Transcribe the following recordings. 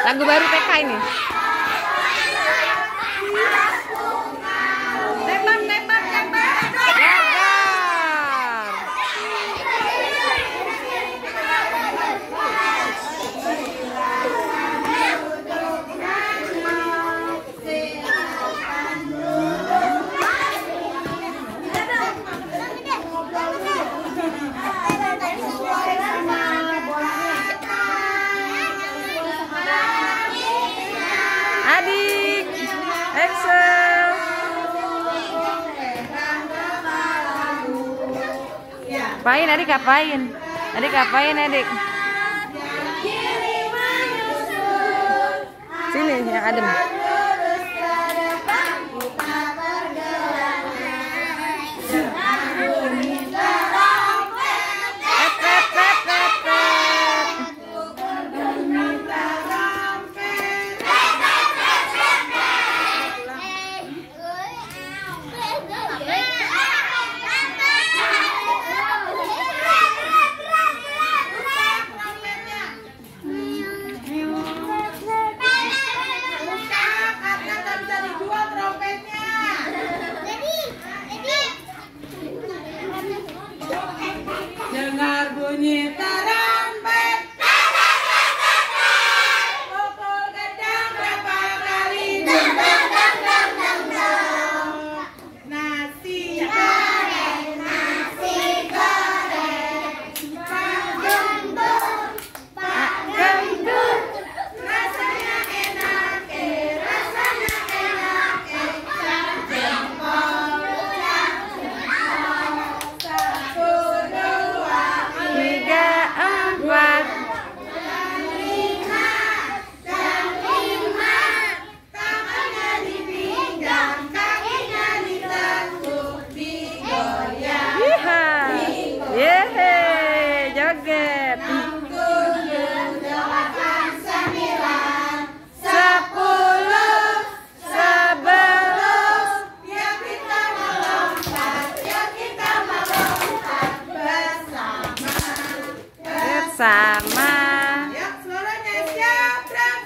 Lagu baru TK ini. Adik, Excel. Apain adik, apain? Adik apain adik? Sini yang adem. Dengar bunyi trompet, pukul gendang berapa kali, nasi goreng, Pak Gendut, rasanya enak, jempol, 1, 2, 3, 4. tangannya dipinggang, kakinya ditekuk, digoyang. Iha. Yehe, joget. 10, 11. Ya kita melompat, ya kita melompat bersama. Yuk seluruhnya siap, gerak.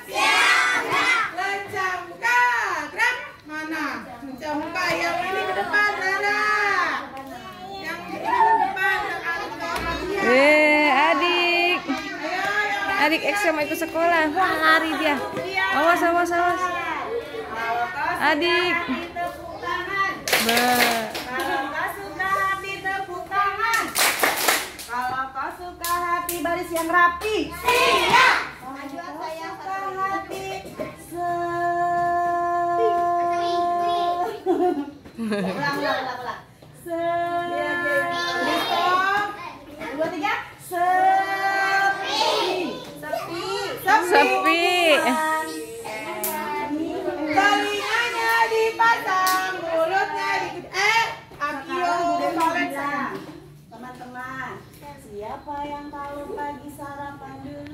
Lencangkan, gerak. Mana? Lencangkan yang ini ke depan, Rara. Yang ini ke depan, Adik. Adik Excel mau ikut sekolah. Wah, lari dia. Awas, awas, awas. Adik. Kalau kau suka hati tepuk tangan. Kalau kau suka hati baris yang rapi. Siap. Kalau kau suka hati ulang. Stop. 2, 3. Sepi. Telinganya dipasang, mulutnya Akio teman-teman, siapa yang kalau pagi sarapan dulu?